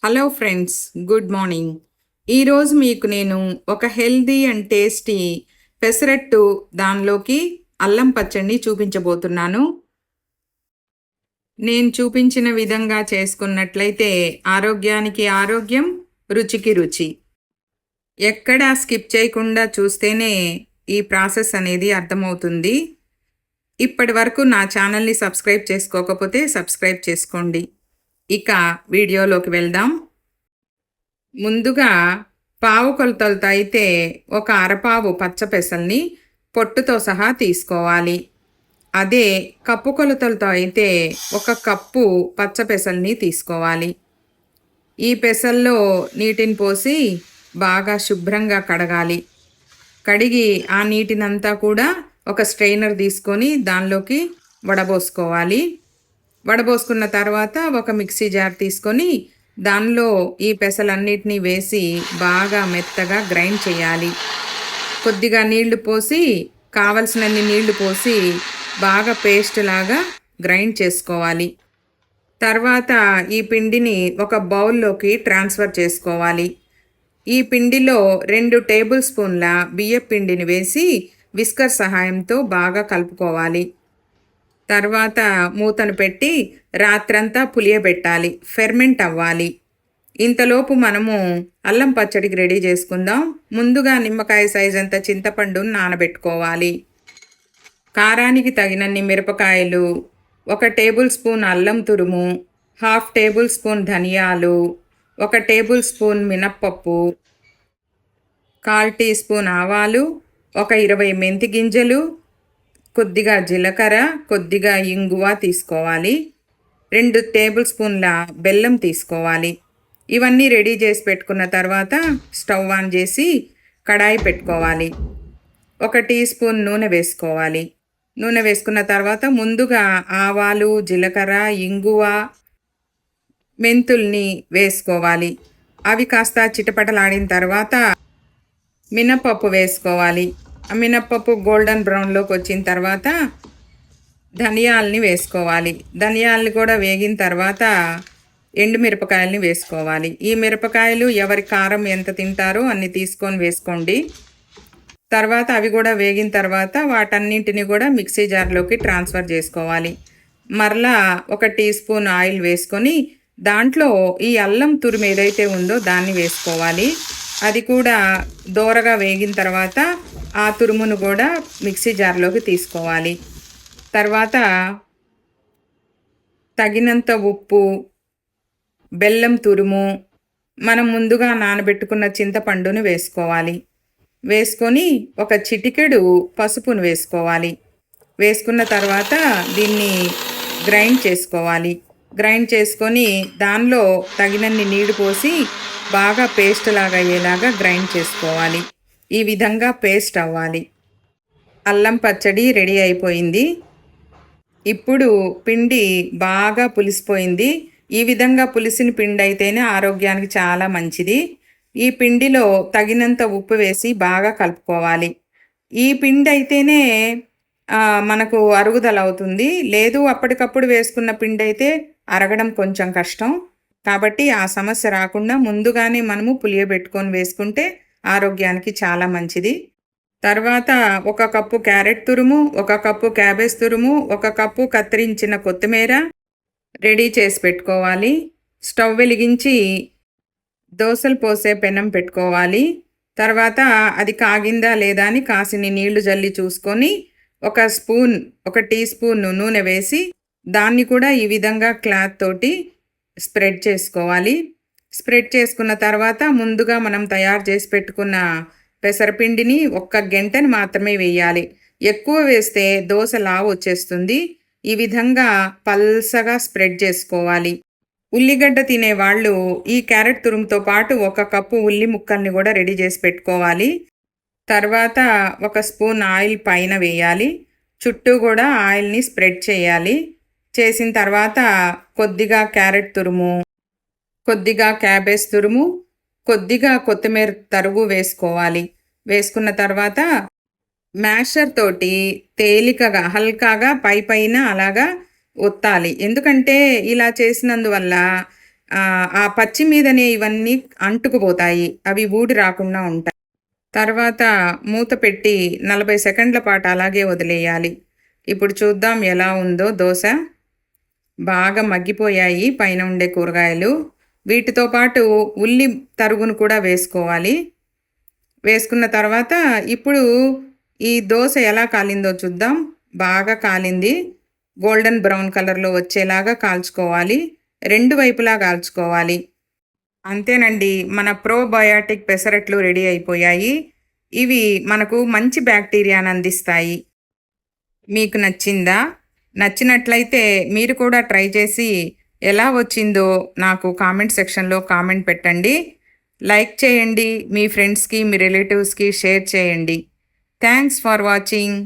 Hello friends, good morning. ఈరోజు మీకు నేను ఒక హెల్దీ అండ్ టేస్టీ పెసరట్టు దానిలోకి అల్లం పచ్చడిని చూపించబోతున్నాను. నేను చూపించిన విధంగా చేసుకున్నట్లయితే ఆరోగ్యానికి ఆరోగ్యం, రుచికి రుచి. ఎక్కడా స్కిప్ చేయకుండా చూస్తేనే ఈ ప్రాసెస్ అనేది అర్థమవుతుంది. ఇప్పటి వరకు నా ఛానల్ని సబ్స్క్రైబ్ చేసుకోకపోతే సబ్స్క్రైబ్ చేసుకోండి. ఇక వీడియోలోకి వెళ్దాం. ముందుగా పావు కొలతలతో అయితే ఒక అరపావు పచ్చపెసల్ని పొట్టుతో సహా తీసుకోవాలి. అదే కప్పు కొలతలతో అయితే ఒక కప్పు పచ్చపెసల్ని తీసుకోవాలి. ఈ పెసల్లో నీటిని పోసి బాగా శుభ్రంగా కడగాలి. కడిగి ఆ నీటినంతా కూడా ఒక స్ట్రెయినర్ తీసుకొని దానిలోకి వడబోసుకోవాలి. వడబోసుకున్న తర్వాత ఒక మిక్సీ జార్ తీసుకొని దానిలో ఈ పెసలన్నిటినీ వేసి బాగా మెత్తగా గ్రైండ్ చేయాలి. కొద్దిగా నీళ్లు పోసి కావలసినన్ని నీళ్లు పోసి బాగా పేస్ట్ లాగా గ్రైండ్ చేసుకోవాలి. తర్వాత ఈ పిండిని ఒక బౌల్లోకి ట్రాన్స్ఫర్ చేసుకోవాలి. ఈ పిండిలో 2 టేబుల్ స్పూన్ల బియ్యం పిండిని వేసి విస్కర్ సహాయంతో బాగా కలుపుకోవాలి. తర్వాత మూతను పెట్టి రాత్రంతా పులియబెట్టాలి, ఫెర్మెంట్ అవ్వాలి. ఇంతలోపు మనము అల్లం పచ్చడికి రెడీ చేసుకుందాం. ముందుగా నిమ్మకాయ సైజ్ అంత చింతపండును నానబెట్టుకోవాలి. కారానికి తగినన్ని మిరపకాయలు, 1 టేబుల్ స్పూన్ అల్లం తురుము, 1/2 టేబుల్ స్పూన్ ధనియాలు, 1 టేబుల్ స్పూన్ మినప్పప్పు, 1/4 టీ స్పూన్ ఆవాలు, ఒక 20 మెంతి గింజలు, కొద్దిగా జీలకర్ర, కొద్దిగా ఇంగువ తీసుకోవాలి. 2 టేబుల్ స్పూన్ల బెల్లం తీసుకోవాలి. ఇవన్నీ రెడీ చేసి పెట్టుకున్న తర్వాత స్టవ్ ఆన్ చేసి కడాయి పెట్టుకోవాలి. 1 టీ స్పూన్ నూనె వేసుకోవాలి. నూనె వేసుకున్న తర్వాత ముందుగా ఆవాలు, జీలకర్ర, ఇంగువ, మెంతుల్ని వేసుకోవాలి. అవి కాస్త చిటపటలాడిన తర్వాత మినపప్పు వేసుకోవాలి. ఆ మినప్పప్పు గోల్డెన్ బ్రౌన్లోకి వచ్చిన తర్వాత ధనియాలని వేసుకోవాలి. ధనియాలని కూడా వేగిన తర్వాత ఎండుమిరపకాయలని వేసుకోవాలి. ఈ మిరపకాయలు ఎవరి కారం ఎంత తింటారో అన్ని తీసుకొని వేసుకోండి. తర్వాత అవి కూడా వేగిన తర్వాత వాటన్నింటిని కూడా మిక్సీ జార్లోకి ట్రాన్స్ఫర్ చేసుకోవాలి. మరలా 1 టీ స్పూన్ ఆయిల్ వేసుకొని దాంట్లో ఈ అల్లం తురుము ఏదైతే ఉందో దాన్ని వేసుకోవాలి. అది కూడా దోరగా వేగిన తర్వాత ఆ తురుమును కూడా మిక్సీ జార్లోకి తీసుకోవాలి. తర్వాత తగినంత ఉప్పు, బెల్లం తురుము, మనం ముందుగా నానబెట్టుకున్న చింతపండును వేసుకోవాలి. వేసుకొని ఒక చిటికెడు పసుపును వేసుకోవాలి. వేసుకున్న తర్వాత దీన్ని గ్రైండ్ చేసుకోవాలి. గ్రైండ్ చేసుకొని దానిలో తగినన్ని నీళ్లు పోసి బాగా పేస్ట్ లాగా అయ్యేలాగా గ్రైండ్ చేసుకోవాలి. ఈ విధంగా పేస్ట్ అవ్వాలి. అల్లం పచ్చడి రెడీ అయిపోయింది. ఇప్పుడు పిండి బాగా పులిసిపోయింది. ఈ విధంగా పులిసిన పిండి అయితేనే ఆరోగ్యానికి చాలా మంచిది. ఈ పిండిలో తగినంత ఉప్పు వేసి బాగా కలుపుకోవాలి. ఈ పిండి అయితేనే మనకు అరుగుదల అవుతుంది. లేదు అప్పటికప్పుడు వేసుకున్న పిండి అయితే అరగడం కొంచెం కష్టం. కాబట్టి ఆ సమస్య రాకుండా ముందుగానే మనము పులియబెట్టుకొని వేసుకుంటే ఆరోగ్యానికి చాలా మంచిది. తర్వాత 1 కప్పు క్యారెట్ తురుము, 1 కప్పు క్యాబేజ్ తురుము, 1 కప్పు కత్తిరించిన కొత్తిమీర రెడీ చేసి పెట్టుకోవాలి. స్టవ్ వెలిగించి దోసలు పోసే పెనం పెట్టుకోవాలి. తర్వాత అది కాగిందా లేదా అని కాసిని నీళ్లు జల్లి చూసుకొని 1 టీ స్పూన్ నూనె వేసి దాన్ని కూడా ఈ విధంగా క్లాత్ తోటి స్ప్రెడ్ చేసుకోవాలి. స్ప్రెడ్ చేసుకున్న తర్వాత ముందుగా మనం తయారు చేసి పెట్టుకున్న పెసరపిండిని 1 గంటని మాత్రమే వేయాలి. ఎక్కువ వేస్తే దోశ లావు వచ్చేస్తుంది. ఈ విధంగా పల్సగా స్ప్రెడ్ చేసుకోవాలి. ఉల్లిగడ్డ తినేవాళ్ళు ఈ క్యారెట్ తురుముతో పాటు 1 కప్పు ఉల్లి ముక్కల్ని కూడా రెడీ చేసి పెట్టుకోవాలి. తర్వాత 1 స్పూన్ ఆయిల్ పైన వేయాలి. చుట్టూ కూడా ఆయిల్ని స్ప్రెడ్ చేయాలి. చేసిన తర్వాత కొద్దిగా క్యారెట్ తురుము, కొద్దిగా క్యాబేజ్ తురుము, కొద్దిగా కొత్తిమీర తరుగు వేసుకోవాలి. వేసుకున్న తర్వాత మ్యాషర్ తోటి తేలికగా హల్కాగా పైన అలాగా ఒత్తాలి. ఎందుకంటే ఇలా చేసినందువల్ల ఆ పచ్చి మీదనే ఇవన్నీ అంటుకుపోతాయి. అవి ఊడి రాకుండా ఉంటాయి. తర్వాత మూత పెట్టి 40 సెకండ్ల పాటు అలాగే వదిలేయాలి. ఇప్పుడు చూద్దాం ఎలా ఉందో దోస. బాగా మగ్గిపోయాయి పైన ఉండే కూరగాయలు. వీటితో పాటు ఉల్లి తరుగును కూడా వేసుకోవాలి. వేసుకున్న తర్వాత ఇప్పుడు ఈ దోస ఎలా కాలిందో చూద్దాం. బాగా కాలింది. గోల్డెన్ బ్రౌన్ కలర్‌లో వచ్చేలాగా కాల్చుకోవాలి. 2 వైపులా కాల్చుకోవాలి. అంతేనండి. మన ప్రోబయాటిక్ పెసరట్లు రెడీ అయిపోయాయి. ఇవి మనకు మంచి బ్యాక్టీరియాని అందిస్తాయి. మీకు నచ్చిందా? నచ్చినట్లయితే మీరు కూడా ట్రై చేసి ఎలా వచ్చిందో నాకు కామెంట్ సెక్షన్‌లో కామెంట్ పెట్టండి. లైక్ చేయండి. మీ ఫ్రెండ్స్‌కి, మీ రిలేటివ్స్‌కి షేర్ చేయండి. Thanks for watching.